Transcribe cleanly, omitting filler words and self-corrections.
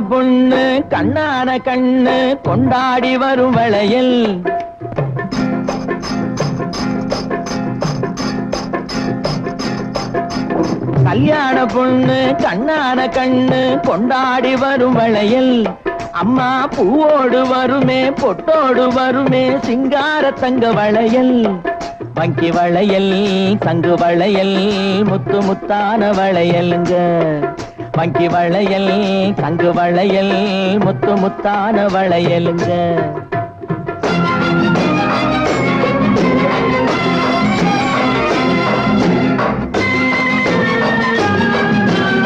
பொண்ணு கண்ணான கண்ணு கொண்டாடி வரும் வளையல். கல்யாண பொண்ணு கண்ணான கண்ணு கொண்டாடி வரும் வளையல். அம்மா பூவோடு வருமே பொட்டோடு வருமே சிங்கார தங்க வளையல். வங்கி வளையல் தங்கு வளையல் முத்து முத்தான வளையலுங்க. வங்கி வளையல் தங்கு வளையல் முத்து முத்தான வளையலுங்க.